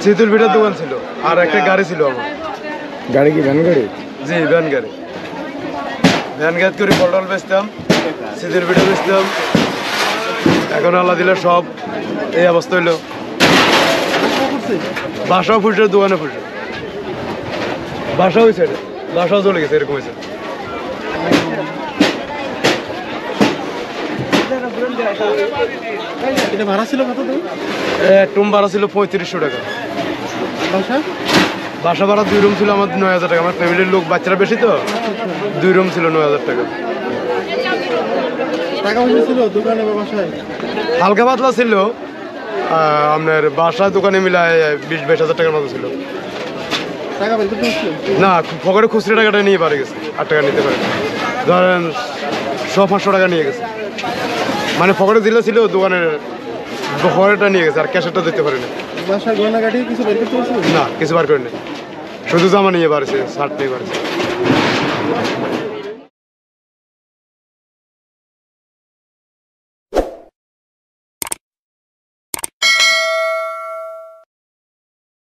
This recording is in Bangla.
চিতল পিঠার দোকান ছিল আর একটা গাড়ি ছিল আমার। গাড়ি কি ভ্যান গাড়ি? জি ভ্যান গাড়ি। ভ্যান গাড়ি করে পটল বেচতাম, চিতল পিঠা বেচতাম। এখন আল্লাহ দিলে সব এই অবস্থা হইলো। বাসাও ফুটছে, দোকানে ফুটছে, বাসাও হয়েছে, বাসাও চলে গেছে, এরকম হয়েছে। এটা ভাড়া ছিল কত? টুম ভাড়া ছিল 3500 টাকা। বাসা ভাড়া 2 রুম ছিল আমার 9000 টাকা। আমার ফ্যামিলির লোক, বাচ্চারা বেশি তো, 2 রুম ছিল 9000 টাকা। টাকা পয়সা ছিল দোকানে বা বাসায়? হালকা পাতলা ছিল, আপনার বাসা দোকানে মিলায় 20-22 হাজার টাকার মতো ছিল। টাকা বের করতে হচ্ছিল না, পকেটে খুচরো টাকাটা নিয়ে পারে গেছে, 8 টাকা নিতে পারে। ধরেন 100-500 টাকা নিয়ে গেছে, মানে পকেটে দিলে ছিল, দোকানের পকেটটা নিয়ে গেছে, আর ক্যাশেরটা দিতে পারে না। বাসায় গয়নাগাটি কিছু বের করতে হচ্ছিল? না, কিছু বার করে নেই, শুধু জামা নিয়ে পারছে, শার্ট নিয়ে পারছে।